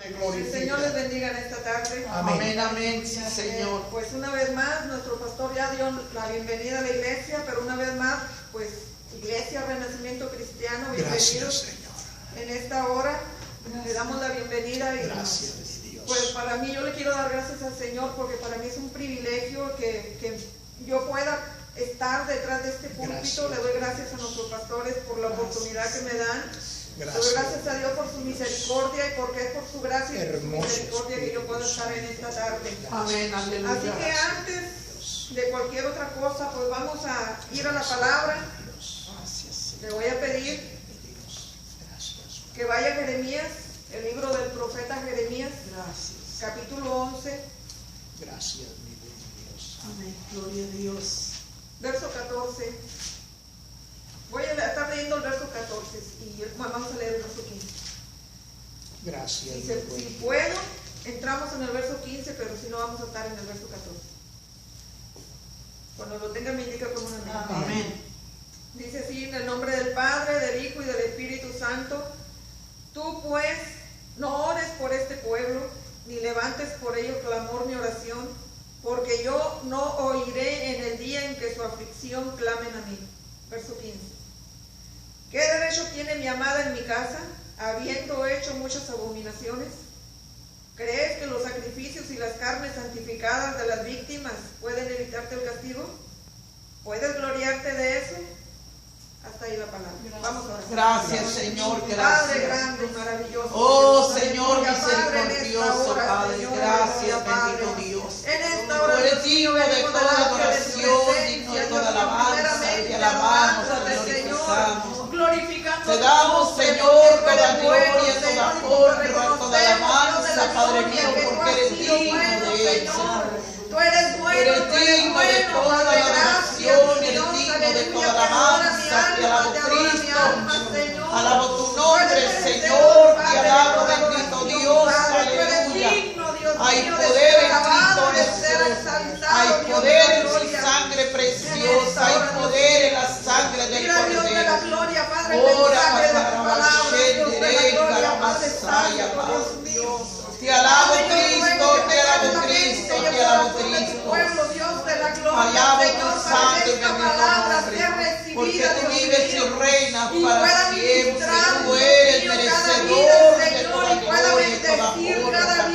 El Señor les bendiga en esta tarde. Amén, amén, sí, Señor. Pues una vez más, nuestro pastor ya dio la bienvenida a la iglesia, pero una vez más, pues Iglesia Renacimiento Cristiano, bienvenidos en esta hora. Le damos la bienvenida y gracias, Dios. Pues para mí, yo le quiero dar gracias al Señor porque para mí es un privilegio que yo pueda estar detrás de este púlpito. Le doy gracias a nuestros pastores por la oportunidad que me dan. Doy gracias a Dios por su misericordia y porque es por su gracia y por su misericordia que yo puedo estar en esta tarde. Amén, aleluya. Así que antes de cualquier otra cosa, pues vamos a ir a la palabra. Le voy a pedir que vaya a Jeremías, el libro del profeta Jeremías, capítulo 11. Gracias, mi Dios. Amén, gloria a Dios. Verso 14. Voy a estar leyendo el verso 14 y vamos a leer el verso 15. Gracias. Dice, si puedo, entramos en el verso 15, pero si no vamos a estar en el verso 14. Cuando lo tenga me indica con una mano. Amén. Dice así, en el nombre del Padre, del Hijo y del Espíritu Santo. Tú pues no ores por este pueblo, ni levantes por ellos clamor ni oración, porque yo no oiré en el día en que su aflicción clamen a mí. Verso 15. ¿Qué derecho tiene mi amada en mi casa, habiendo hecho muchas abominaciones? ¿Crees que los sacrificios y las carnes santificadas de las víctimas pueden evitarte el castigo? ¿Puedes gloriarte de eso? Hasta ahí la palabra. Vamos a orar. Gracias, Señor. Gracias. Padre grande y maravilloso. Oh, Señor Padre, misericordioso, Padre. Señor, Gracias, Padre. bendito Dios. En esta Tú hora eres digno de toda adoración, digno de toda alabanza. Te alabamos, te glorificamos. Glorificando. Te damos, Señor, toda gloria, toda honra, toda alabanza, Padre mío, porque eres digno de él, Señor. Tú eres bueno, eres digno de toda la adoración, eres digno de toda alabanza. Te alabo, Cristo. Alabo tu nombre, Señor. Te alabo, bendito Dios. Aleluya. Hay poder en Cristo Jesús. Hay poder en su sangre preciosa. Hay poder en la sangre del Cordero. Ora te alabo, Cristo, te alabo, Cristo, te alabo, Cristo. Alabo tu santo y bendito nombre, porque tú vives y reinas para siempre. Tú eres merecedor de toda gloria y toda honra,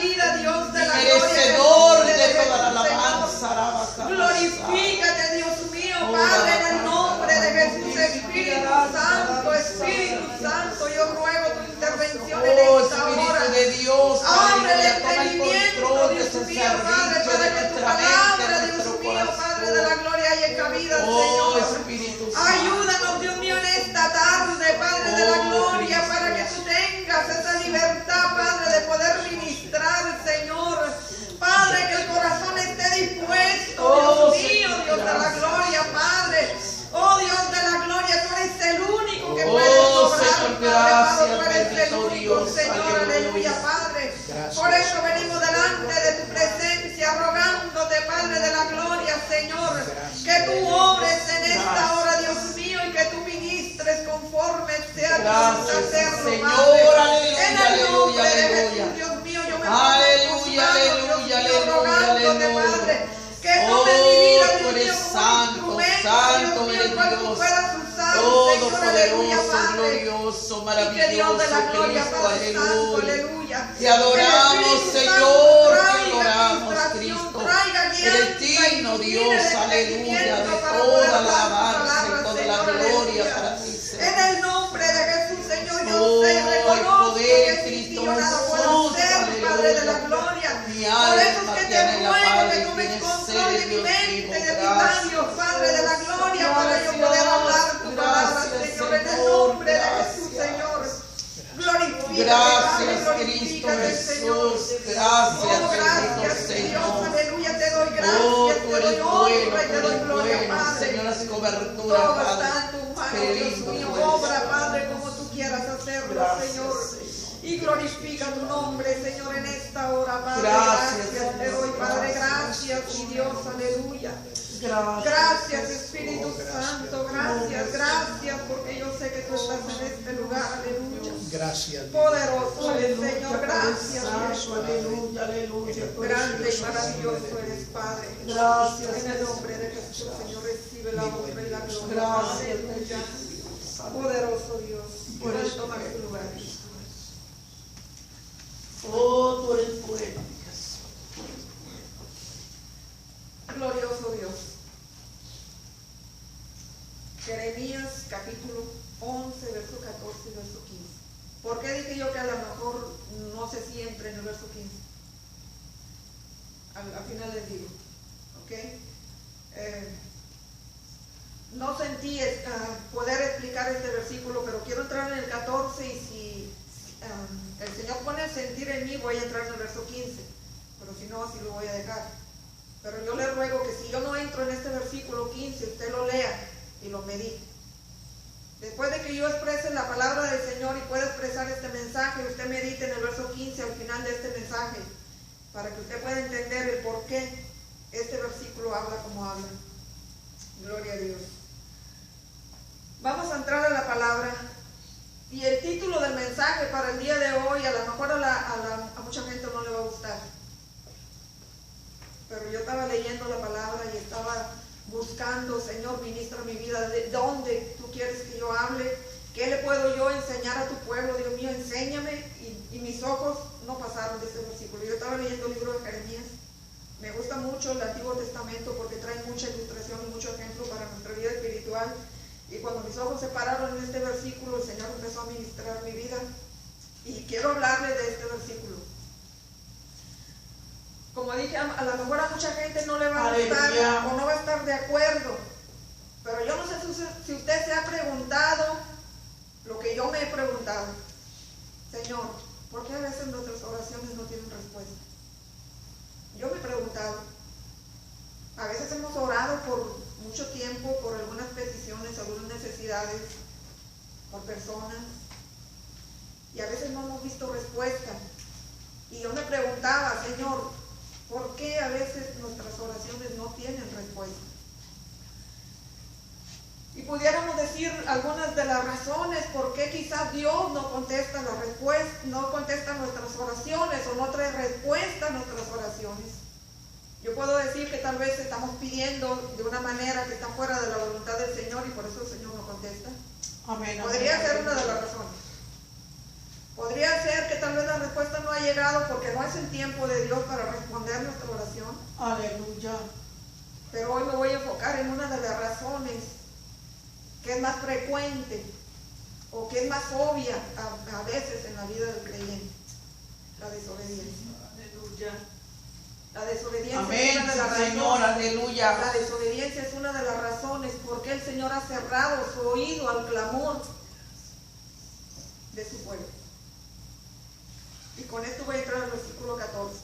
merecedor de toda la alabanza. Glorifícate, Dios mío, Padre, en el nombre de Jesús. Espíritu Santo, Espíritu Santo, yo ruego tu intervención en esta hora. De Dios, abre el toma el entendimiento, control de Dios este mío, Padre, servicio, para de que tu nuestra palabra, mente, de Dios nuestro mío, Padre de la corazón. gloria, haya cabida, Oh, Señor. Espíritu Santo. Ayúdanos, Dios mío, en esta tarde, Padre de la gloria, Cristo. para que tú tengas esa libertad, Padre, de poder ministrar, Señor. Padre, que el corazón esté dispuesto, Dios mío, Dios de la gloria, Padre. Oh, Dios de la gloria, tú eres el único que puede sobrar, Señor, Padre, gracias, tú eres el bendito único, Dios. Señor, aleluya, Aleluya. Padre. Gracias. Por eso venimos delante de tu presencia, rogándote, Padre de la gloria, Señor, que tú obres en esta hora, Dios mío, y que tú ministres conforme sea tu voluntad hacerlo, Señor. Padre. En el Aleluya, nombre de aleluya. Jesús, Dios mío, yo me Aleluya, pongo en tus manos, aleluya, Dios mío, aleluya, rogándote, aleluya. Padre, que tome mi vida, Oh, Dios tú eres mío, como santo, instrumento, santo Dios mío, eres el cual tú Dios. puedas usar, Señor, aleluya, Todopoderoso, Padre. glorioso, Y que Dios de la maravilloso, gloria, Cristo, Padre Santo, aleluya. aleluya. Te adoramos, El Espíritu Señor, Santo te traiga adoramos, administración, Cristo. traiga guianza, Eres digno, ilumine Dios, el aleluya, de entendimiento para toda poder la dar tu alabanza palabra, y toda Señor, la gloria aleluya. para ti, Señor. En el nombre de Jesús, Señor, yo Oh, sé, el reconozco poder, que sin Cristo ti yo nada Jesús, puedo hacer, Padre de la aleluya. gloria. Mi Por eso alma es que te tiene la ruego paz que y tomes tiene control sed de de mi Dios mente, vivo. de mis Gracias. labios, Padre de la gloria, para yo poder hablar tu palabra, Gracias, Señor, en el Señor, nombre de gracias. Jesús, Señor. Glorifícate, Gracias, Padre, Cristo glorifícate, Señor. Jesús. Gracias, Oh, bendito gracias, Dios, Señor. aleluya, te doy gracias, Oh, te tú doy eres honra bueno, y te tú doy eres gloria, bueno. Padre. Señor, haz cobertura, Todo Padre. está en tu mano, Qué Dios lindo mío, tú eres, obra, Señor. Padre, como tú quieras hacerlo, Gracias, Señor. Y glorifica tu nombre, Señor, en esta hora, Padre. Gracias, Gracias te doy, Padre, gracias, mi Dios, aleluya. Gracias, Espíritu Santo, gracias, gracias, porque yo sé que tú estás en este lugar, aleluya. Gracias. Poderoso eres, Señor, gracias, aleluya, aleluya. Grande y maravilloso eres, Padre. Gracias. En el nombre de Jesús, Señor, recibe la honra y la gloria. Gracias. Aleluya. Poderoso Dios. Puedes tomar tu lugar. Oh, tú eres bueno. Glorioso Dios. Jeremías capítulo 11, verso 14 y verso 15. ¿Por qué dije yo que a lo mejor no sé si entre en el verso 15? Al final les digo. ¿Ok? No sentí poder explicar este versículo, pero quiero entrar en el 14 y si el Señor pone el sentir en mí, voy a entrar en el verso 15. Pero si no, así lo voy a dejar. Pero yo le ruego que si yo no entro en este versículo 15, usted lo lea y lo medite. Después de que yo exprese la palabra del Señor y pueda expresar este mensaje, usted medite en el verso 15 al final de este mensaje, para que usted pueda entender el por qué este versículo habla como habla. Gloria a Dios. Vamos a entrar a la palabra. Y el título del mensaje para el día de hoy, a lo mejor a mucha gente no le va a gustar. Pero yo estaba leyendo la palabra y estaba buscando, Señor, ministra mi vida, ¿de dónde tú quieres que yo hable? ¿Qué le puedo yo enseñar a tu pueblo? Dios mío, enséñame. Y mis ojos no pasaron de ese versículo. Yo estaba leyendo el libro de Jeremías. Me gusta mucho el Antiguo Testamento porque trae mucha ilustración y mucho ejemplo para nuestra vida espiritual. Y cuando mis ojos se pararon en este versículo, el Señor empezó a ministrar mi vida. Y quiero hablarle de este versículo. Como dije, a lo mejor a mucha gente no le va a gustar o no va a estar de acuerdo. Pero yo no sé si usted se ha preguntado lo que yo me he preguntado. Señor, ¿por qué a veces nuestras oraciones no tienen respuesta? Yo me he preguntado. A veces hemos orado por mucho tiempo, por algunas peticiones, algunas necesidades, por personas. Y a veces no hemos visto respuesta. Y yo me preguntaba, Señor, ¿por qué a veces nuestras oraciones no tienen respuesta? Y pudiéramos decir algunas de las razones por qué quizás Dios no contesta la respuesta, no contesta nuestras oraciones o no trae respuesta a nuestras oraciones. Yo puedo decir que tal vez estamos pidiendo de una manera que está fuera de la voluntad del Señor y por eso el Señor no contesta. Amén. Podría ser una de las razones. Podría ser que tal vez la respuesta no ha llegado porque no es el tiempo de Dios para responder nuestra oración. Aleluya. Pero hoy me voy a enfocar en una de las razones que es más frecuente o que es más obvia a veces en la vida del creyente. La desobediencia. Aleluya. La desobediencia Amén, es una de las razones. Señor, aleluya. La desobediencia es una de las razones por qué el Señor ha cerrado su oído al clamor de su pueblo. Y con esto voy a entrar al versículo 14.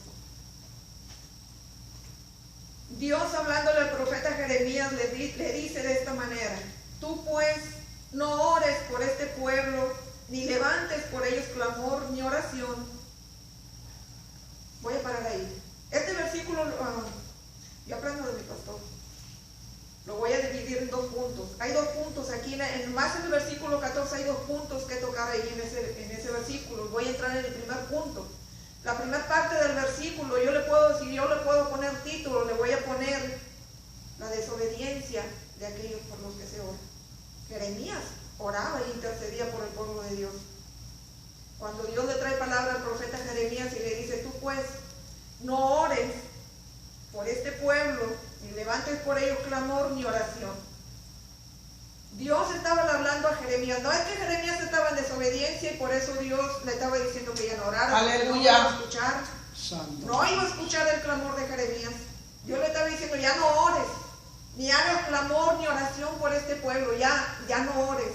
Dios, hablándole al profeta Jeremías, le dice de esta manera: tú pues no ores por este pueblo, ni levantes por ellos clamor ni oración. Voy a parar ahí. Este versículo, yo aprendo de mi pastor. Lo voy a dividir en dos puntos. Hay dos puntos aquí, más en el versículo 14 hay dos puntos que tocar ahí en ese versículo. Voy a entrar en el primer punto. La primera parte del versículo, yo le puedo poner título, le voy a poner la desobediencia de aquellos por los que se ora. Jeremías oraba e intercedía por el pueblo de Dios. Cuando Dios le trae palabra al profeta Jeremías y le dice: tú pues no ores por este pueblo, ni levantes por ellos clamor ni oración. Dios estaba hablando a Jeremías. No es que Jeremías estaba en desobediencia y por eso Dios le estaba diciendo que ya no orara. Aleluya. No iba a escuchar. Santo. No iba a escuchar el clamor de Jeremías. Dios le estaba diciendo: ya no ores, ni hagas clamor ni oración por este pueblo, ya no ores.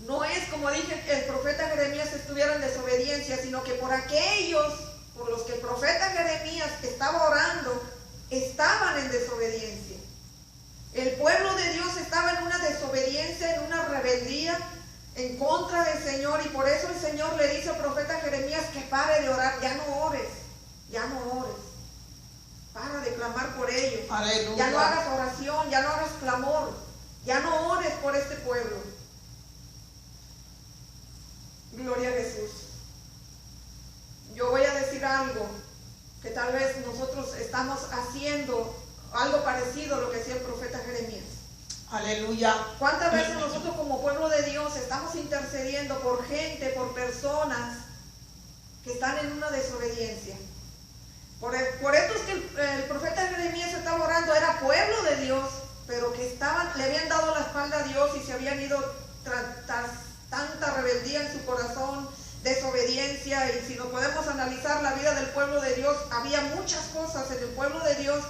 No es, como dije, que el profeta Jeremías estuviera en desobediencia, sino que por aquellos por los que el profeta Jeremías estaba orando, estaban en desobediencia. El pueblo de Dios estaba en una desobediencia, en una rebeldía en contra del Señor, y por eso el Señor le dice al profeta Jeremías que pare de orar. Ya no ores, para de clamar por ellos. Aleluya. Ya no hagas oración, ya no hagas clamor, ya no ores por este pueblo. Gloria a Jesús. Yo voy algo que tal vez nosotros estamos haciendo, algo parecido a lo que hacía el profeta Jeremías. Aleluya. ¿Cuántas veces nosotros como pueblo de Dios estamos intercediendo por gente, por personas que están en una desobediencia? Por esto es que el profeta Jeremías estaba orando, era pueblo de Dios, pero que le habían dado la espalda a Dios y se habían ido tras tanta rebeldía en su corazón, desobediencia. Y si nos podemos analizar la vida del pueblo de Dios, había muchas cosas en el pueblo de Dios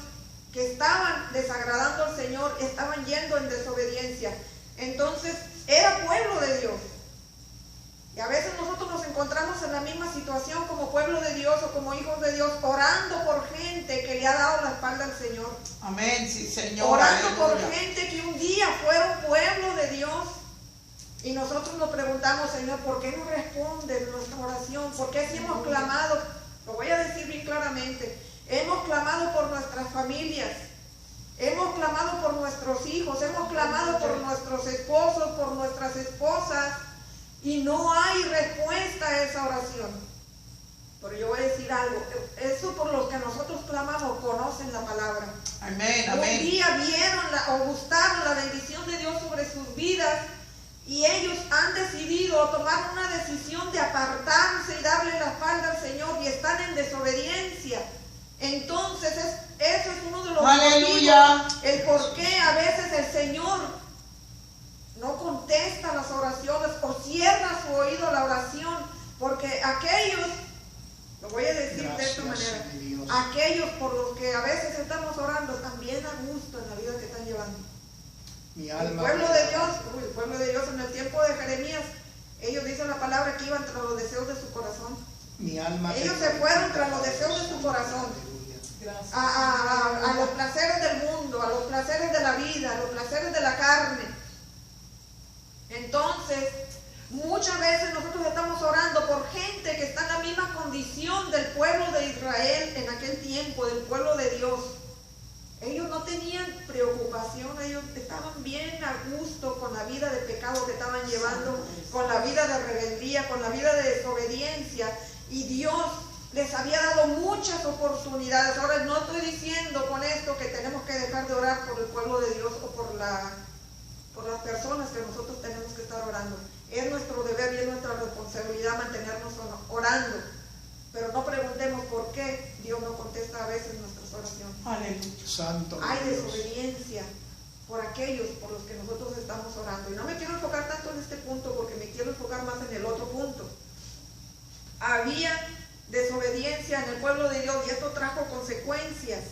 que estaban desagradando al Señor, estaban yendo en desobediencia. Entonces, era pueblo de Dios. Y a veces nosotros nos encontramos en la misma situación como pueblo de Dios o como hijos de Dios, orando por gente que le ha dado la espalda al Señor. Amén, sí, Señor. Orando por Aleluya. gente que un día fueron pueblo de Dios. Y nosotros nos preguntamos, Señor, ¿por qué no responde nuestra oración? ¿Por qué si hemos clamado? Lo voy a decir bien claramente. Hemos clamado por nuestras familias. Hemos clamado por nuestros hijos. Hemos clamado por nuestros esposos, por nuestras esposas. Y no hay respuesta a esa oración. Pero yo voy a decir algo. Eso por los que nosotros clamamos conocen la palabra. Amén, amén. Un día vieron o gustaron la bendición de Dios sobre sus vidas. Y ellos han decidido tomar una decisión de apartarse y darle la espalda al Señor y están en desobediencia. Entonces eso es uno de los motivos, el por qué a veces el Señor no contesta las oraciones o cierra su oído a la oración, porque aquellos, lo voy a decir de esta manera, aquellos por los que a veces estamos orando están bien a gusto en la vida que están llevando. El pueblo de Dios en el tiempo de Jeremías, ellos dicen la palabra que iban tras los deseos de su corazón. Ellos se fueron tras los deseos de su corazón, a los placeres del mundo, a los placeres de la vida, a los placeres de la carne. Entonces, muchas veces nosotros estamos orando por gente que está en la misma condición del pueblo de Israel en aquel tiempo, del pueblo de Dios. Ellos no tenían preocupación, ellos estaban bien a gusto con la vida de pecado que estaban llevando, con la vida de rebeldía, con la vida de desobediencia. Y Dios les había dado muchas oportunidades. Ahora no estoy diciendo con esto que tenemos que dejar de orar por el pueblo de Dios o por las personas que nosotros tenemos que estar orando. Es nuestro deber y es nuestra responsabilidad mantenernos orando. Pero no preguntemos por qué Dios no contesta a veces nuestras oraciones. Aleluya. Santo. Hay desobediencia por aquellos por los que nosotros estamos orando. Y no me quiero enfocar tanto en este punto porque me quiero enfocar más en el otro punto. Había desobediencia en el pueblo de Dios y esto trajo consecuencias.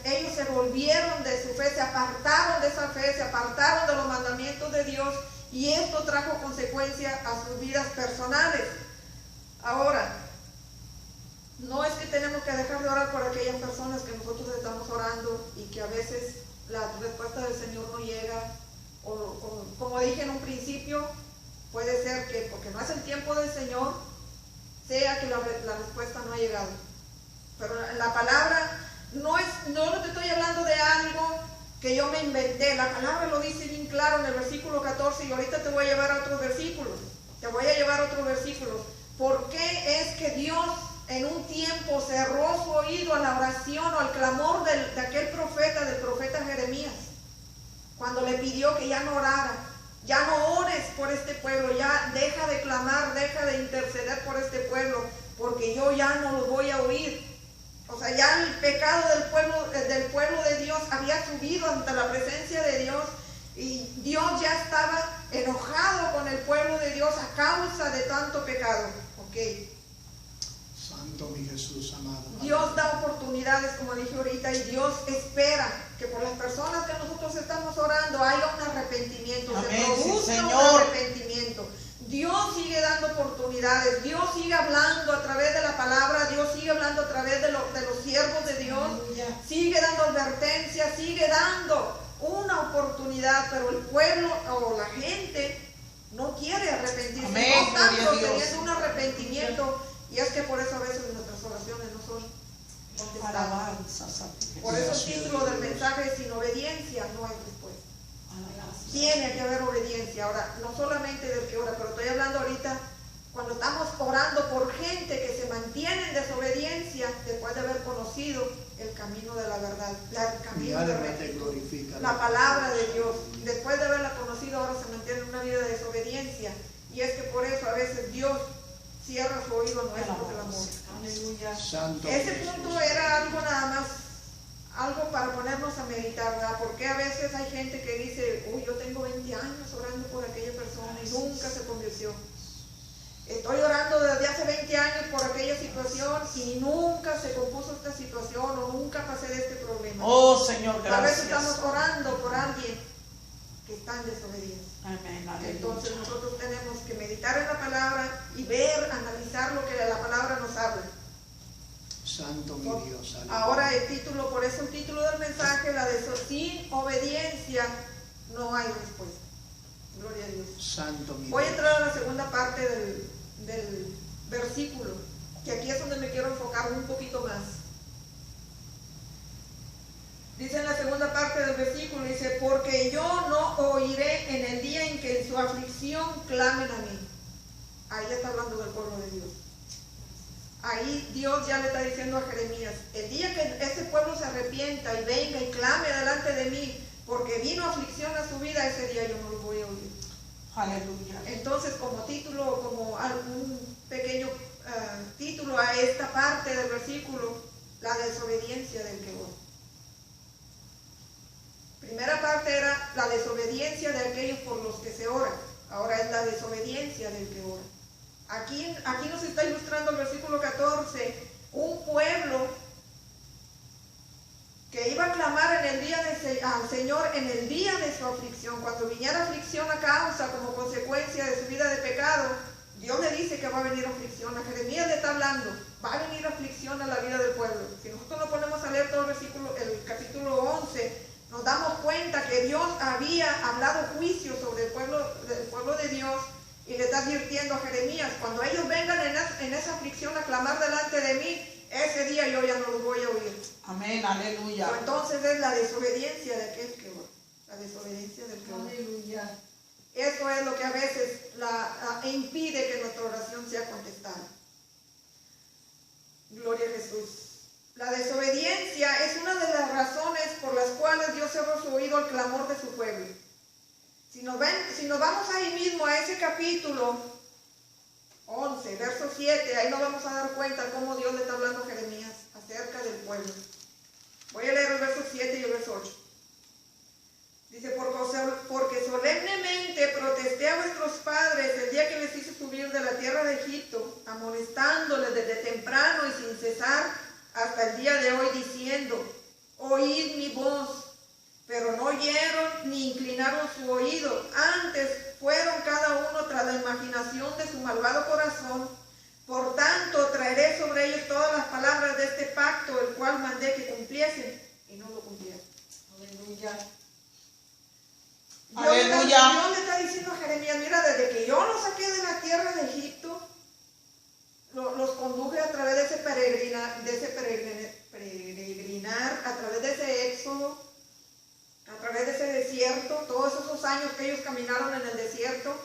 Ellos se volvieron de su fe, se apartaron de esa fe, se apartaron de los mandamientos de Dios y esto trajo consecuencias a sus vidas personales. Ahora, no es que tenemos que dejar de orar por aquellas personas que nosotros estamos orando y que a veces la respuesta del Señor no llega, o como dije en un principio, puede ser que porque no es el tiempo del Señor, sea que la respuesta no ha llegado. Pero la palabra no te estoy hablando de algo que yo me inventé. La palabra lo dice bien claro en el versículo 14 y ahorita te voy a llevar a otros versículos. ¿Por qué es que Dios en un tiempo cerró su oído a la oración o al clamor de aquel profeta, del profeta Jeremías? Cuando le pidió que ya no orara, ya no ores por este pueblo, ya deja de clamar, deja de interceder por este pueblo, porque yo ya no lo voy a oír. O sea, ya el pecado del pueblo de Dios había subido ante la presencia de Dios y Dios ya estaba enojado con el pueblo de Dios a causa de tanto pecado. Ok. Santo mi Jesús amado. Dios da oportunidades, como dije ahorita, y Dios espera que por las personas que nosotros estamos orando haya un arrepentimiento, amén, se produzca sí, un arrepentimiento. Dios sigue dando oportunidades, Dios sigue hablando a través de la palabra, Dios sigue hablando a través de los siervos de Dios, sigue dando advertencias, sigue dando una oportunidad, pero el pueblo o la gente no quiere arrepentirse. Amén, No tanto Dios. teniendo un arrepentimiento, y es que por eso a veces nuestras oraciones no son contestadas. Por eso el título del mensaje es: sin obediencia no hay respuesta. Tiene que haber obediencia. Ahora, no solamente del que ora, pero estoy hablando ahorita cuando estamos orando por gente que camino de la verdad, el camino Mi de alma te rectitud, glorifica. la palabra de Dios. Después de haberla conocido, ahora se mantiene en una vida de desobediencia. Y es que por eso a veces Dios cierra su oído a nuestro clamor. Aleluya. Santo Ese Jesús. punto era algo nada más, algo para ponernos a meditar, ¿verdad? Porque a veces hay gente que dice, uy, yo tengo 20 años orando por aquella persona y nunca se convirtió. Estoy orando desde hace 20 años por aquella situación y nunca se compuso esta situación o nunca pasé de este problema. Oh, Señor, A veces gracias. estamos orando por alguien que está en desobediencia. Amén, aleluya. Entonces nosotros tenemos que meditar en la palabra y ver, analizar lo que la palabra nos habla. Santo mi Dios. Aleluya. Ahora el título, por eso el título del mensaje, sin obediencia no hay respuesta. Gloria a Dios. Santo mi Voy a Dios. entrar a la segunda parte del versículo, que aquí es donde me quiero enfocar un poquito más. Dice en la segunda parte del versículo, dice, porque yo no oiré en el día en que en su aflicción clamen a mí. Ahí está hablando del pueblo de Dios. Ahí Dios ya le está diciendo a Jeremías, el día que ese pueblo se arrepienta y venga y clame delante de mí, porque vino aflicción a su vida, ese día yo no lo voy a oír. Aleluya. Entonces, como título, como un pequeño título a esta parte del versículo, la desobediencia del que ora. Primera parte era la desobediencia de aquellos por los que se ora. Ahora es la desobediencia del que ora. Aquí nos está ilustrando el versículo 14, un pueblo que iba a clamar al Señor en el día de su aflicción. Cuando viniera aflicción a causa, como consecuencia de su vida de pecado, Dios le dice que va a venir aflicción. A Jeremías le está hablando, va a venir aflicción a la vida del pueblo. Si nosotros nos ponemos a leer todo el capítulo 11, nos damos cuenta que Dios había hablado juicio sobre el pueblo de Dios y le está advirtiendo a Jeremías, cuando ellos vengan en esa aflicción a clamar delante de mí, ese día yo ya no los voy a oír. Amén, aleluya. Entonces es la desobediencia de aquel que ora. La desobediencia del que ora. Aleluya. Eso es lo que a veces impide que nuestra oración sea contestada. Gloria a Jesús. La desobediencia es una de las razones por las cuales Dios cerró su oído al clamor de su pueblo. Si nos vamos ahí mismo a ese capítulo 11, verso 7, ahí nos vamos a dar cuenta cómo Dios le está hablando a Jeremías acerca del pueblo. Voy a leer el verso 7 y el verso 8. Dice, porque solemnemente protesté a vuestros padres el día que les hice subir de la tierra de Egipto, amonestándoles desde temprano y sin cesar hasta el día de hoy, diciendo, oíd mi voz. Pero no oyeron ni inclinaron su oído, antes fueron cada uno tras la imaginación de su malvado corazón. Por tanto, traeré sobre ellos todas las palabras de este pacto, el cual mandé que cumpliesen, y no lo cumplieron. Aleluya. Dios le está diciendo a Jeremías, mira, desde que yo los saqué de la tierra de Egipto, los conduje a través de ese peregrinar, a través de ese éxodo, a través de ese desierto, todos esos años que ellos caminaron en el desierto.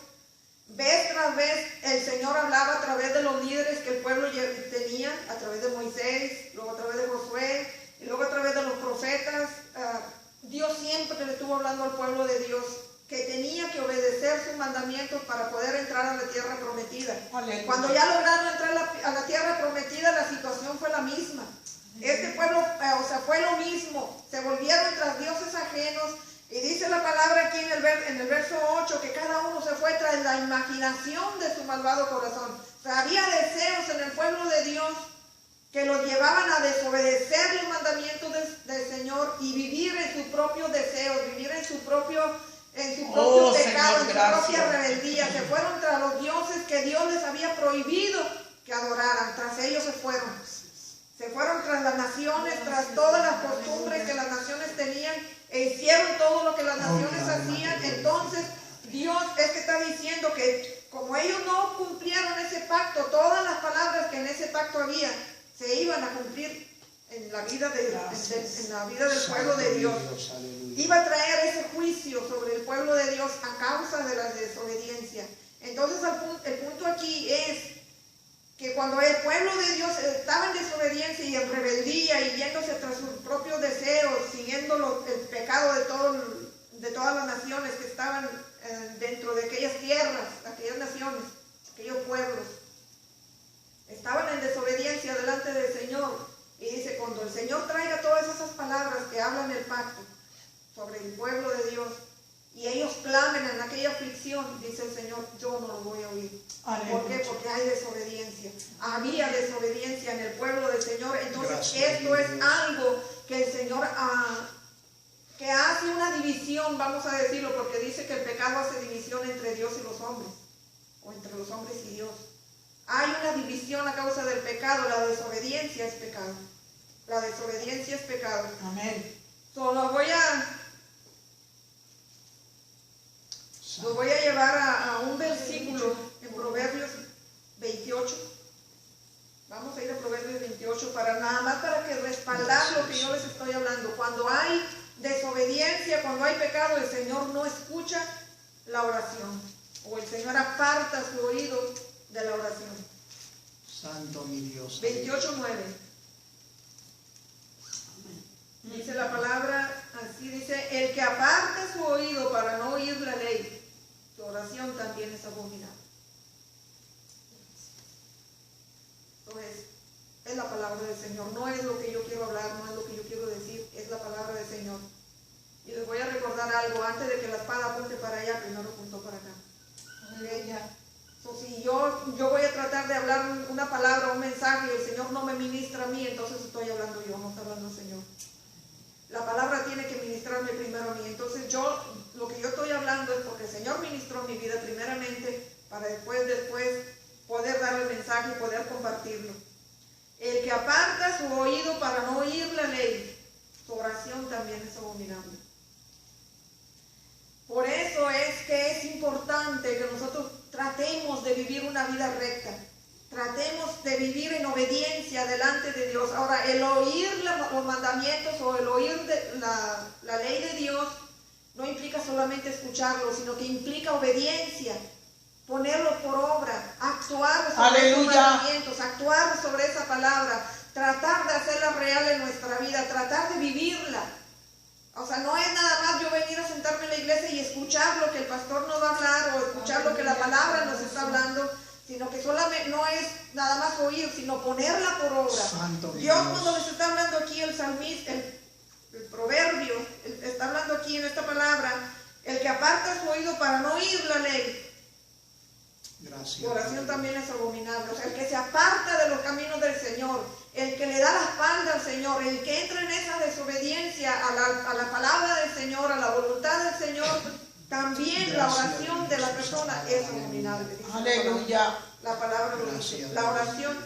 Vez tras vez el Señor hablaba a través de los líderes que el pueblo tenía, a través de Moisés, luego a través de Josué, y luego a través de los profetas. Dios siempre le estuvo hablando al pueblo de Dios que tenía que obedecer sus mandamientos para poder entrar a la tierra prometida. Aleluya. Cuando ya lograron entrar a la tierra prometida, la situación fue la misma. Este pueblo, fue lo mismo. Se volvieron tras dioses ajenos. Y dice la palabra aquí en el verso 8 que cada uno se fue tras la imaginación de su malvado corazón. O sea, había deseos en el pueblo de Dios que los llevaban a desobedecer los mandamientos del Señor y vivir en sus propios deseos, vivir en su propio pecado, Señor, en su propia rebeldía. Se fueron tras los dioses que Dios les había prohibido que adoraran. Tras ellos se fueron. Se fueron tras las naciones, tras todas las costumbres que las naciones tenían e hicieron todo lo que las naciones hacían. Entonces Dios es que está diciendo que como ellos no cumplieron ese pacto, todas las palabras que en ese pacto había se iban a cumplir en la vida del pueblo de Dios. Iba a traer ese juicio sobre el pueblo de Dios a causa de la desobediencia. Entonces el punto aquí es que cuando el pueblo de Dios estaba en desobediencia y en rebeldía y yéndose tras sus propios deseos, siguiendo el pecado de todas las naciones que estaban dentro de aquellas tierras, aquellas naciones, aquellos pueblos, estaban en desobediencia delante del Señor. Y dice, cuando el Señor traiga todas esas palabras que hablan el pacto sobre el pueblo de Dios, y ellos clamen en aquella aflicción, dice el Señor, yo no lo voy a oír. ¿Por qué? Porque hay desobediencia. Había desobediencia en el pueblo del Señor. Entonces esto es algo que el Señor que hace una división, vamos a decirlo, porque dice que el pecado hace división entre Dios y los hombres, o entre los hombres y Dios. Hay una división a causa del pecado. La desobediencia es pecado. La desobediencia es pecado. Amén. Solo lo voy a llevar a un versículo en Proverbios 28. Vamos a ir a Proverbios 28 nada más para que respaldar lo que yo les estoy hablando. Cuando hay desobediencia, cuando hay pecado, el Señor no escucha la oración, o el Señor aparta su oído de la oración. Santo mi Dios. 28:9. Dice la palabra, así dice, el que aparta su oído para no oír la ley, su oración también es abominable. Entonces, es la palabra del Señor, no es lo que yo quiero hablar, no es lo que yo quiero decir, es la palabra del Señor. Y les voy a recordar algo, antes de que la espada apunte para allá, primero apuntó para acá. Si yo voy a tratar de hablar una palabra, un mensaje, y el Señor no me ministra a mí, entonces estoy hablando yo, no está hablando el Señor. La palabra tiene que ministrarme primero a mí. Entonces lo que yo estoy hablando es porque el Señor ministró mi vida primeramente, para después poder dar el mensaje y poder compartirlo. El que aparta su oído para no oír la ley, su oración también es abominable. Por eso es que es importante que nosotros tratemos de vivir una vida recta. Tratemos de vivir en obediencia delante de Dios. Ahora, el oír los mandamientos o el oír la ley de Dios no implica solamente escucharlo, sino que implica obediencia, ponerlo por obra, actuar sobre esos mandamientos, actuar sobre esa palabra, tratar de hacerla real en nuestra vida, tratar de vivirla. O sea, no es nada más yo venir a sentarme en la iglesia y escuchar lo que el pastor nos va a hablar o escuchar lo que la palabra nos está hablando, sino que solamente no es nada más oír, sino ponerla por obra. Dios cuando les está hablando aquí el salmista, el proverbio, está hablando aquí en esta palabra, el que aparta su oído para no oír la ley, su oración también es abominable. O sea, el que se aparta de los caminos del Señor, el que le da la espalda al Señor, el que entra en esa desobediencia a la palabra del Señor, a la voluntad del Señor, también la oración de la persona es abominable. Aleluya. La palabra lo dice. La oración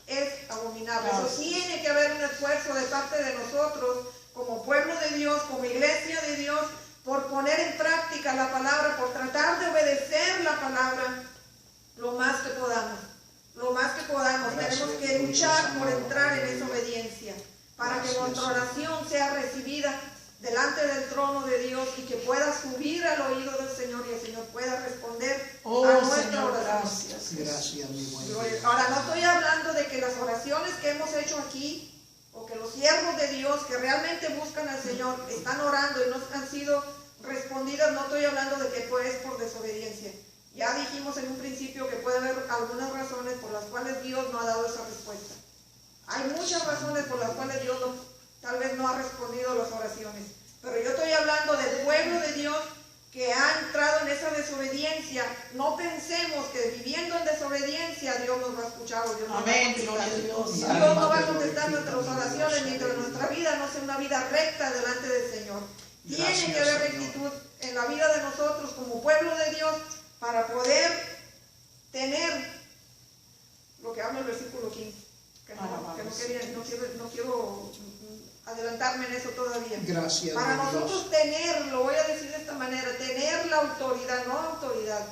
es abominable. Eso tiene que haber un esfuerzo de parte de nosotros, como pueblo de Dios, como iglesia de Dios, por poner en práctica la palabra, por tratar de obedecer la palabra lo más que podamos. Lo más que podamos. Tenemos que luchar por entrar en esa obediencia, para que nuestra oración sea recibida delante del trono de Dios y que pueda subir al oído del Señor y el Señor pueda responder a nuestra oración. Gracias, mi buen Dios. Ahora, no estoy hablando de que las oraciones que hemos hecho aquí, o que los siervos de Dios que realmente buscan al Señor están orando y no han sido respondidas, no estoy hablando de que pues por desobediencia. Ya dijimos en un principio que puede haber algunas razones por las cuales Dios no ha dado esa respuesta. Hay muchas razones por las cuales Dios tal vez no ha respondido a las oraciones. Pero yo estoy hablando del pueblo de Dios que ha entrado en esa desobediencia. No pensemos que viviendo en desobediencia Dios nos va a escuchar o Dios nos va a contestar. Dios no va a contestar nuestras oraciones mientras nuestra vida no sea una vida recta delante del Señor. Tiene que haber rectitud en la vida de nosotros como pueblo de Dios para poder tener lo que habla el versículo 15. No quiero adelantarme en eso todavía. Gracias. Para nosotros tener, lo voy a decir de esta manera, tener la autoridad, no autoridad.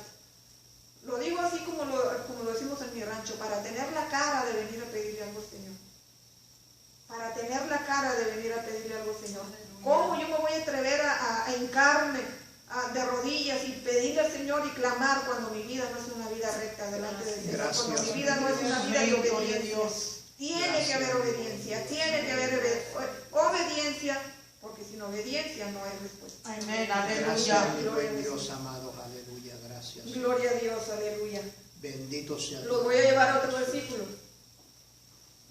Lo digo así como lo decimos en mi rancho, para tener la cara de venir a pedirle algo al Señor. Para tener la cara de venir a pedirle algo al Señor. ¿Cómo yo me voy a atrever a hincarme, de rodillas y pedirle al Señor y clamar cuando mi vida no es una vida recta delante del Señor, cuando mi vida no es una vida de obediencia. Tiene que haber obediencia, tiene que haber obediencia, porque sin obediencia no hay respuesta. Amén, Gracias, aleluya. mi buen Dios amado, aleluya, gracias. Gloria a Dios, aleluya. Bendito sea Los voy a llevar a otro versículo.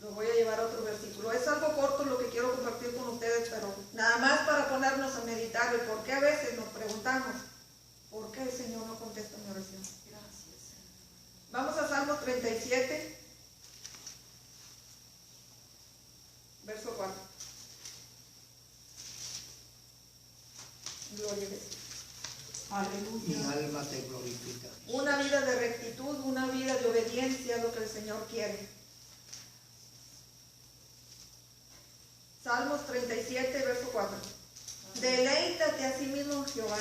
Los voy a llevar a otro versículo. Es algo corto lo que quiero compartir con ustedes, pero nada más para ponernos a meditar el por qué a veces nos preguntamos, ¿por qué el Señor no contesta mi oración? Gracias. Vamos a Salmos 37, verso 4. Gloria a Dios. Mi Aleluya. alma te glorifica. Una vida de rectitud, una vida de obediencia es lo que el Señor quiere. Salmos 37, verso 4. Deleítate a sí mismo en Jehová,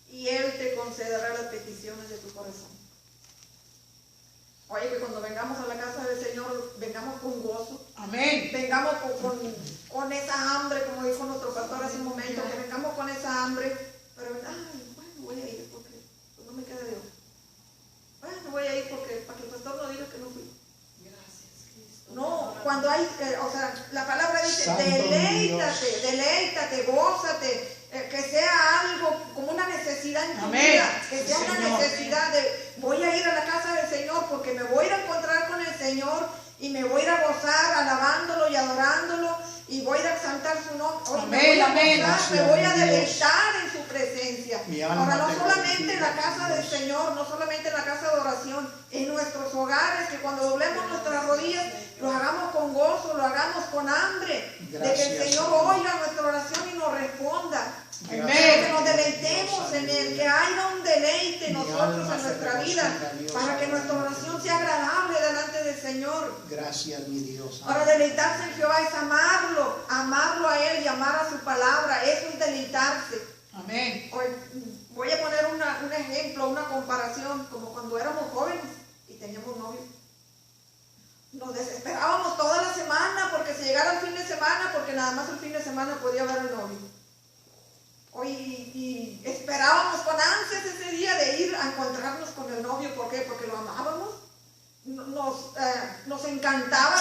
y Él te concederá las peticiones de tu corazón. Oye, que cuando vengamos a la casa del Señor, vengamos con gozo. Amén. Vengamos con esa hambre, como dijo nuestro pastor hace un momento, que vengamos con esa hambre, pero bueno, voy a ir porque pues, no me queda de otra. Bueno, voy a ir porque para que el pastor no diga que no fui. No, cuando hay, o sea, la palabra dice, Santo deleítate, deleítate, gózate, que sea algo como una necesidad en tu Amén. vida, que sea Sí, una Señor. necesidad de, voy a ir a la casa del Señor porque me voy a ir a encontrar con el Señor y me voy a ir a gozar alabándolo y adorándolo y voy a ir a exaltar su nombre. Oye, me Amén, voy a amén. gozar, me voy a deleitar en su presencia. Mi alma Ahora, no te solamente en la glorifica, casa del Dios. Señor, no solamente en la casa de oración, en nuestros hogares, que cuando doblemos nuestras rodillas, lo hagamos con gozo, lo hagamos con hambre, de que el Gracias, Señor Señor. oiga nuestra oración y nos responda. Gracias, Que nos mi deleitemos Dios, en Él, aleluya. que haya un deleite en Mi nosotros alma en se nuestra vida, regocija, Dios, para que nuestra aleluya. oración sea agradable delante del Señor. Gracias, mi Dios. Ahora, deleitarse en Jehová es amarlo a Él y amar a su palabra. Eso es deleitarse. Amén. Hoy, voy a poner un ejemplo, una comparación, como cuando éramos jóvenes y teníamos novio. Nos desesperábamos toda la semana porque se llegara el fin de semana, porque nada más el fin de semana podía ver al novio. Hoy y esperábamos con ansias ese día de ir a encontrarnos con el novio. ¿Por qué? Porque lo amábamos. Nos encantaba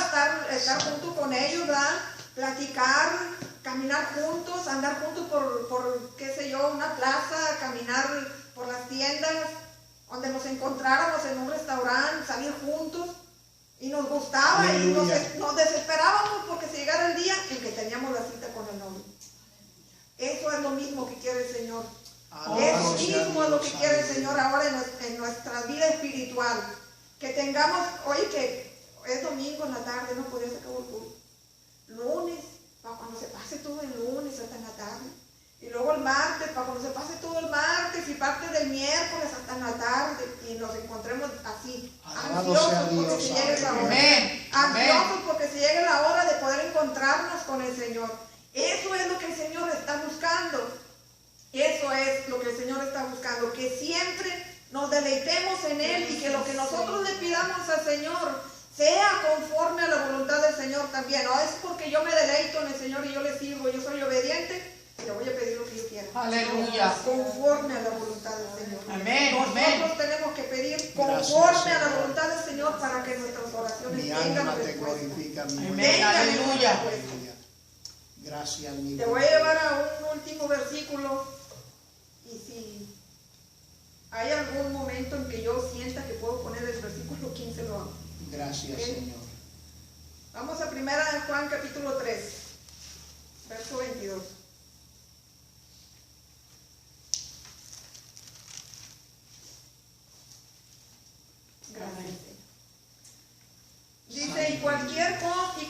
estar junto con ellos, ¿verdad? Platicar, caminar juntos, andar juntos por qué sé yo, una plaza, caminar por las tiendas, donde nos encontráramos en un restaurante, salir juntos. Y nos gustaba. Aleluya. Y nos desesperábamos porque se llegara el día en que teníamos la cita con el novio. Eso es lo mismo que quiere el Señor. Alabado Eso sea mismo es lo que Dios, quiere el aleluya. Señor ahora en nuestra vida espiritual. Que tengamos, oye, que es domingo en la tarde, no podía sacar el culto. Lunes, para cuando se pase todo el lunes hasta en la tarde. Y luego el martes, para cuando se pase todo el martes y parte del miércoles hasta en la tarde. Y nos encontremos así, Alabado sea ansiosos porque Dios, se llegue la hora. Amén. Amén. Ansiosos porque se llegue la hora de poder encontrarnos con el Señor. Eso es lo que el Señor está buscando. Eso es lo que el Señor está buscando. Que siempre nos deleitemos en Él y que lo que nosotros le pidamos al Señor sea conforme a la voluntad del Señor también. No es porque yo me deleito en el Señor y yo le sirvo, yo soy obediente y le voy a pedir lo que yo quiera. Aleluya. Conforme a la voluntad del Señor. Amén, Nosotros amén. tenemos que pedir Gracias, conforme a la Señor. voluntad del Señor para que nuestras oraciones Mi tengan alma te respuesta. glorifica, mi Amén, buen Dios. aleluya. Aleluya. Gracias, mi Te buen voy a Dios. llevar a un último versículo y si hay algún momento en que yo sienta que puedo poner el versículo 15 lo hago. Gracias, Ok. Señor. Vamos a primera de Juan capítulo 3, verso 22. Gracias. Dice, y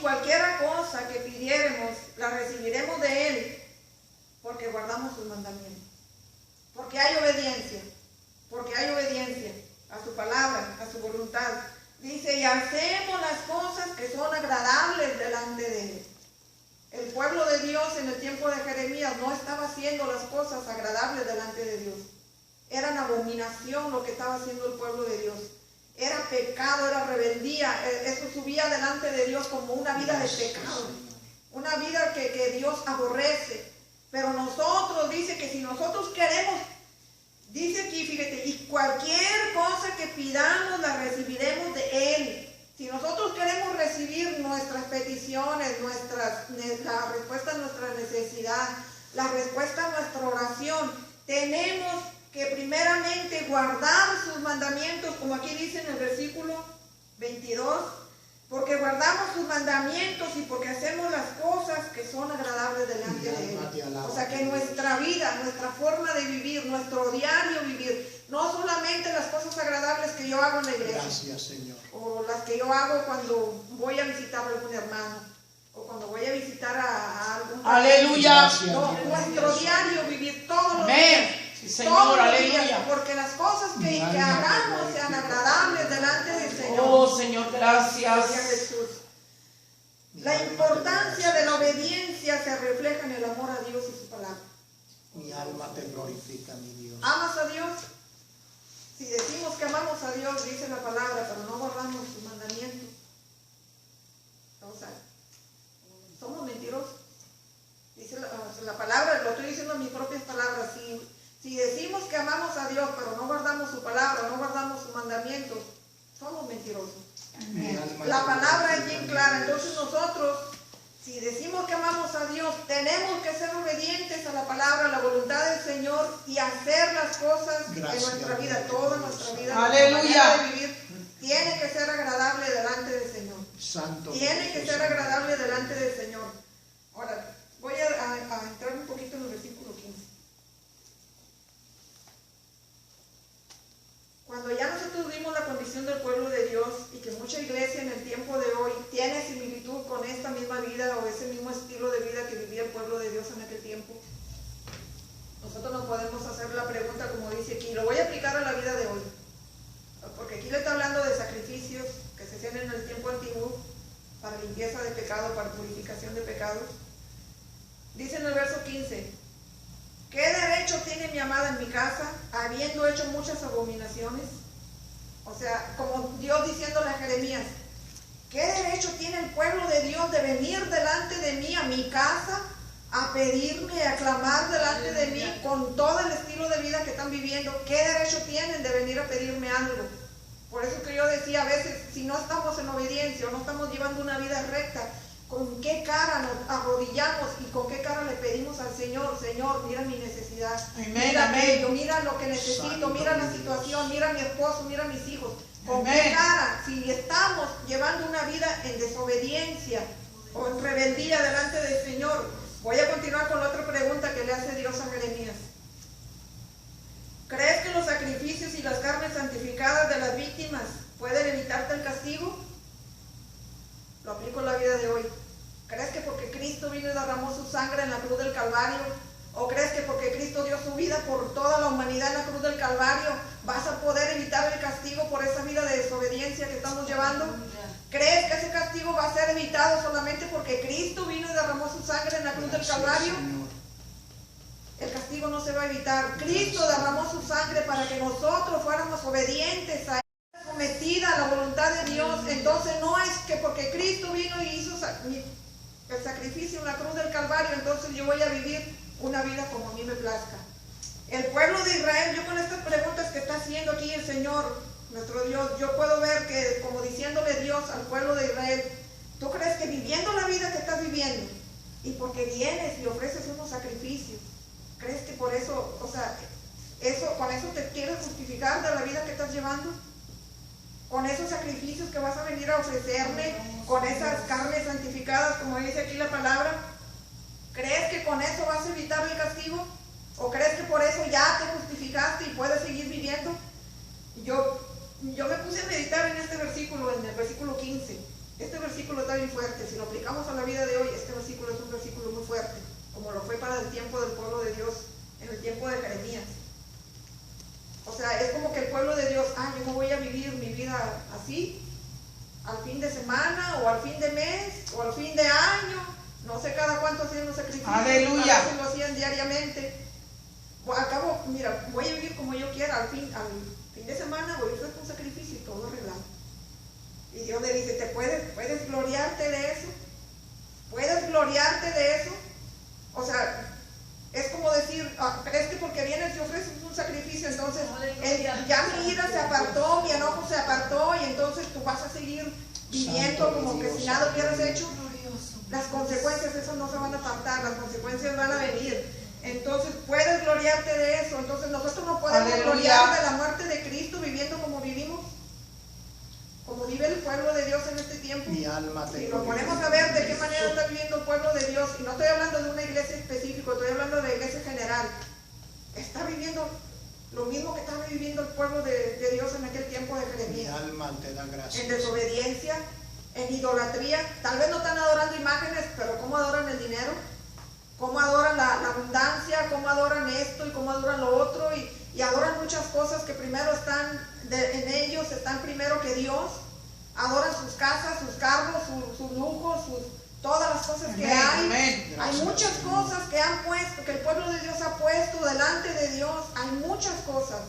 cualquiera cosa que pidiéremos, la recibiremos de Él, porque guardamos sus mandamientos. Porque hay obediencia a su palabra, a su voluntad. Dice, y hacemos las cosas que son agradables delante de Él. El pueblo de Dios en el tiempo de Jeremías no estaba haciendo las cosas agradables delante de Dios. Era una abominación lo que estaba haciendo el pueblo de Dios. Era pecado, era rebeldía. Eso subía delante de Dios como una vida de Gracias, pecado. Señor. Una vida que Dios aborrece. Pero nosotros, dice que si nosotros queremos Dice aquí, fíjate, y cualquier cosa que pidamos la recibiremos de Él. Si nosotros queremos recibir nuestras peticiones, la respuesta a nuestra necesidad, la respuesta a nuestra oración, tenemos que primeramente guardar sus mandamientos, como aquí dice en el versículo 22, porque guardamos sus mandamientos y porque hacemos las cosas que son agradables delante de Él. O sea, que nuestra vida, nuestra forma de vivir, nuestro diario vivir, no solamente las cosas agradables que yo hago en la iglesia. Gracias, Señor. O las que yo hago cuando voy a visitar a algún hermano, o cuando voy a visitar a algún... Aleluya. No, nuestro diario vivir todos los días. Amén. Sí, Señor, aleluya. Porque las cosas que hagamos sean agradables delante del Señor. Oh, Señor, gracias. Gloria a Jesús. La importancia de la obediencia se refleja en el amor a Dios y su palabra. Mi alma te glorifica, mi Dios. ¿Amas a Dios? Si decimos que amamos a Dios, dice la palabra, pero no guardamos sus mandamientos, o sea, somos mentirosos. Dice la palabra, lo estoy diciendo en mis propias palabras, si decimos que amamos a Dios, pero no guardamos su palabra, no guardamos sus mandamientos, somos mentirosos. La palabra es bien clara. Entonces nosotros, si decimos que amamos a Dios, tenemos que ser obedientes a la palabra, a la voluntad del Señor y hacer las cosas en nuestra vida, toda nuestra vida. Aleluya. De vivir, tiene que ser agradable delante del Señor. Santo. Tiene que ser agradable delante del Señor. Ahora, voy a entrar un poquito en el versículo 15. Cuando ya nosotros vimos la condición del pueblo de Dios y que mucha iglesia en el tiempo de hoy tiene similitud con esta misma vida o ese mismo estilo de vida que vivía el pueblo de Dios en aquel tiempo, nosotros nos podemos hacer la pregunta como dice aquí, lo voy a aplicar a la vida de hoy, porque aquí le está hablando de sacrificios que se hacían en el tiempo antiguo para limpieza de pecado, para purificación de pecados. Dice en el verso 15, ¿qué derecho tiene mi amada en mi casa, habiendo hecho muchas abominaciones? O sea, como Dios diciéndole a Jeremías, ¿qué derecho tiene el pueblo de Dios de venir delante de mí a mi casa, a pedirme, a clamar delante de mí con todo el estilo de vida que están viviendo? ¿Qué derecho tienen de venir a pedirme algo? Por eso que yo decía, a veces, si no estamos en obediencia o no estamos llevando una vida recta, ¿con qué cara nos arrodillamos y con qué cara le pedimos al Señor? Señor, mira mi necesidad, mira aquello, mira lo que necesito, Santo, mira la situación, mira a mi esposo, mira a mis hijos. ¿Con Amén. qué cara? Si estamos llevando una vida en desobediencia o en rebeldía delante del Señor. Voy a continuar con la otra pregunta que le hace Dios a Jeremías. ¿Crees que los sacrificios y las carnes santificadas de las víctimas pueden evitarte el castigo? Lo aplico en la vida de hoy. ¿Crees que porque Cristo vino y derramó su sangre en la cruz del Calvario? ¿O crees que porque Cristo dio su vida por toda la humanidad en la cruz del Calvario vas a poder evitar el castigo por esa vida de desobediencia que estamos llevando? ¿Crees que ese castigo va a ser evitado solamente porque Cristo vino y derramó su sangre en la cruz del Calvario? El castigo no se va a evitar. Cristo derramó su sangre para que nosotros fuéramos obedientes a Él, sometida a la voluntad de Dios. Entonces no es que porque Cristo vino y hizo el sacrificio en la cruz del Calvario, entonces yo voy a vivir una vida como a mí me plazca. El pueblo de Israel, yo con estas preguntas que está haciendo aquí el Señor, nuestro Dios, yo puedo ver que como diciéndole Dios al pueblo de Israel, ¿tú crees que viviendo la vida que estás viviendo y porque vienes y ofreces unos sacrificios, crees que por eso, o sea, con eso te quieres justificar de la vida que estás llevando? Con esos sacrificios que vas a venir a ofrecerme, con esas carnes santificadas, como dice aquí la palabra, ¿crees que con eso vas a evitar el castigo? ¿O crees que por eso ya te justificaste y puedes seguir viviendo? Yo me puse a meditar en este versículo, en el versículo 15. Este versículo está bien fuerte. Si lo aplicamos a la vida de hoy, este versículo es un versículo muy fuerte, como lo fue para el tiempo del pueblo de Dios, en el tiempo de Jeremías. O sea, es como que el pueblo de Dios, yo no voy a vivir mi vida así, al fin de semana, o al fin de mes, o al fin de año, no sé cada cuánto hacían los sacrificios. Aleluya. A veces lo hacían diariamente. Al cabo, mira, voy a vivir como yo quiera, al fin de semana voy a hacer un sacrificio y todo arreglado. Y Dios le dice, ¿puedes gloriarte de eso? ¿Puedes gloriarte de eso? O sea, es como decir, ¿crees que porque vienes y ofreces un sacrificio, entonces ya mi ira se apartó, mi enojo se apartó, y entonces tú vas a seguir viviendo como que si nada hubieras hecho. Las consecuencias, esas no se van a apartar, las consecuencias van a venir. Entonces puedes gloriarte de eso. Entonces nosotros no podemos gloriar de la muerte de Cristo viviendo como vivimos, como vive el pueblo de Dios en este tiempo. Mi alma te y lo ponemos a ver de qué manera está viviendo el pueblo de Dios. Y no estoy hablando de una iglesia específica, estoy hablando de la iglesia general. Está viviendo lo mismo que estaba viviendo el pueblo de Dios en aquel tiempo de Jeremías. Mi alma te da gracias. En desobediencia, en idolatría. Tal vez no están adorando imágenes, pero ¿cómo adoran el dinero? ¿Cómo adoran la abundancia? ¿Cómo adoran esto y cómo adoran lo otro? Y adoran muchas cosas que primero están en ellos, están primero que Dios. Adoran sus casas, sus carros, sus lujos, todas las cosas que hay. Hay muchas cosas que han puesto, que el pueblo de Dios ha puesto delante de Dios. Hay muchas cosas.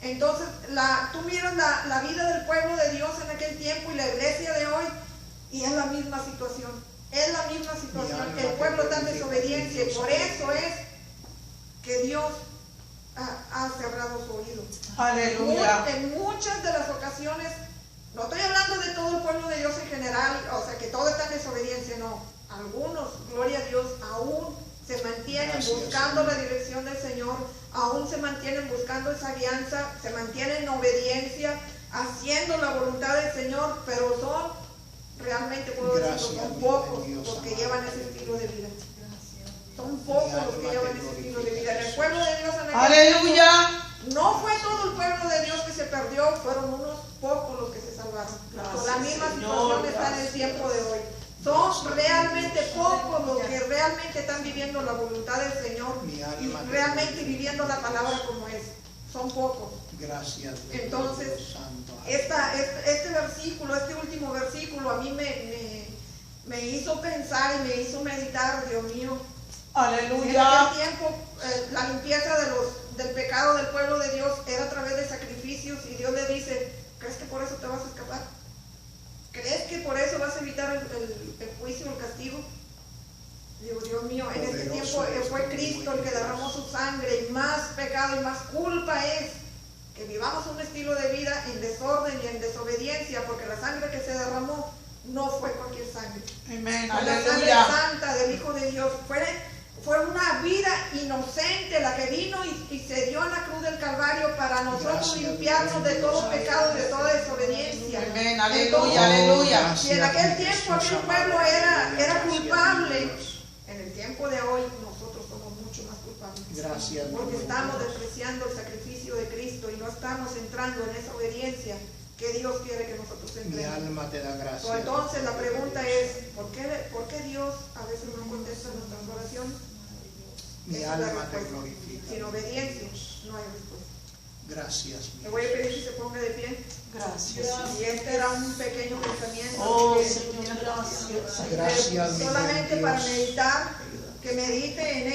Entonces, tú miras la vida del pueblo de Dios en aquel tiempo y la iglesia de hoy, y es la misma situación. Es la misma situación. El pueblo está en desobediencia, y por eso es que Dios ha cerrado su oído. Aleluya. En muchas de las ocasiones, no estoy hablando de todo el pueblo de Dios en general, o sea que todo está en desobediencia, no. Algunos, gloria a Dios, aún se mantienen buscando la dirección del Señor, aún se mantienen buscando esa guianza, se mantienen en obediencia, haciendo la voluntad del Señor, pero son, realmente puedo decirlo, son pocos los que llevan ese estilo de vida. Son pocos los que llevan ese estilo de vida. En el pueblo de Dios, en aleluya, no fue todo el pueblo de Dios que se perdió, fueron unos pocos los que se salvaron. La misma situación está en el tiempo de hoy. Son realmente pocos los que realmente están viviendo la voluntad del Señor y realmente viviendo la palabra como es. Son pocos. Gracias. Entonces, este versículo, este último versículo, a mí me hizo pensar y me hizo meditar, Dios mío. Aleluya. En aquel tiempo, la limpieza del pecado del pueblo de Dios era a través de sacrificios, y Dios le dice: ¿crees que por eso te vas a escapar? ¿Crees que por eso vas a evitar el juicio, el castigo? Digo, Dios mío, en este tiempo fue Cristo el que derramó su sangre, y más pecado y más culpa es que vivamos un estilo de vida en desorden y en desobediencia, porque la sangre que se derramó no fue cualquier sangre. Amén. La sangre santa del Hijo de Dios fue una vida inocente la que vino y se dio en la cruz del Calvario para nosotros limpiarnos de todo pecado y de toda desobediencia. Amén. Aleluya, aleluya. Si en aquel tiempo aquel pueblo era culpable, en el tiempo de hoy nosotros somos mucho más culpables. Gracias. Porque estamos despreciando el sacrificio de Cristo y no estamos entrando en esa obediencia que Dios quiere que nosotros entremos. Mi alma te da gracias. Entonces la pregunta es, ¿por qué Dios a veces no contesta nuestras oraciones? Mi alma te glorifica. Sin obediencia no hay respuesta. Gracias. Le voy a pedir que se ponga de pie. Gracias. Y este era un pequeño pensamiento. Oh, Señor, gracias. Gracias, solamente mi para Dios. meditar, que medite en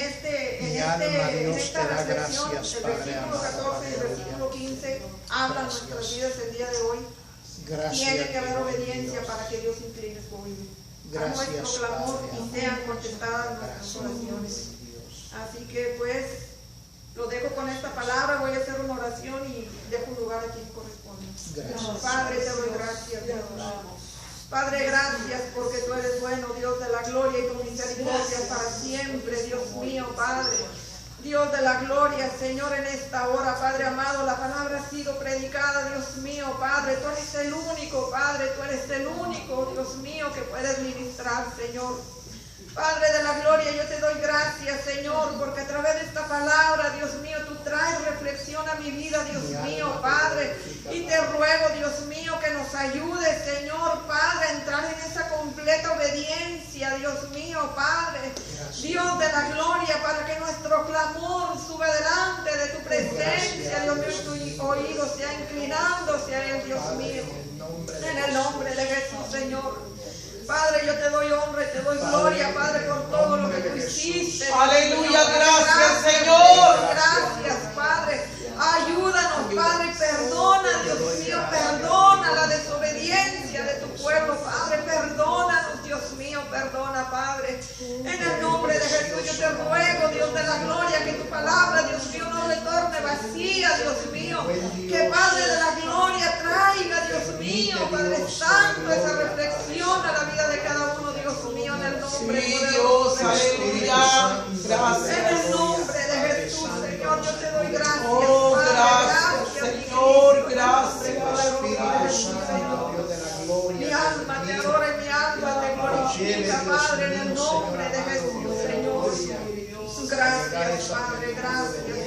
esta reflexión. Gracias, El Padre versículo 14 y el versículo 15 hablan nuestras vidas el día de hoy. Tiene que haber obediencia para que Dios incline su oído a nuestro clamor y sean contestadas nuestras oraciones. Así que pues lo dejo con esta palabra. Voy a hacer una oración y dejo un lugar a quien corresponde. Gracias. Padre, te doy gracias, Dios. Padre, gracias porque tú eres bueno, Dios de la gloria, y tu misericordia para siempre, Dios mío, Padre. Dios de la gloria, Señor, en esta hora, Padre amado, la palabra ha sido predicada, Dios mío, Padre. Tú eres el único, Padre, tú eres el único, Dios mío, que puedes ministrar, Señor. Padre de la gloria, yo te doy gracias, Señor, porque a través de esta palabra, Dios mío, tú traes reflexión a mi vida, Dios mío, Padre. Y te ruego, Dios mío, que nos ayude, Señor, Padre, a entrar en esa completa obediencia, Dios mío, Padre. Dios de la gloria, para que nuestro clamor suba delante de tu presencia, Dios mío, tu oído sea inclinándose a él, Dios mío. En el nombre de Jesús, Señor. Padre, yo te doy honra y te doy gloria, Padre, por todo lo que tú hiciste. Aleluya, gracias, Señor. Gracias, Padre. Ayúdanos, Padre, perdona, Dios mío, perdona la desobediencia de tu pueblo, Padre, perdónanos, Dios mío, perdona, Padre. En el nombre de Jesús yo te ruego, Dios de la gloria, que tu palabra, Dios mío, no se torne vacía, Dios mío. Que Padre de la gloria traiga, Dios mío, Padre Santo, esa reflexión a la vida de cada uno, Dios mío, en el nombre Sí, poderoso Dios, de Jesús. aleluya. En Gracias. el nombre de Jesús, Señor, yo te doy gracias. Oh, Padre, gracias, mi Señor, Cristo, gracias. en el nombre poderoso de Jesús, Señor. Dios de la gloria. Mi alma te adora y mi alma te glorifica, Padre, en el nombre de Jesús, Señor. Gracias, Padre, gracias.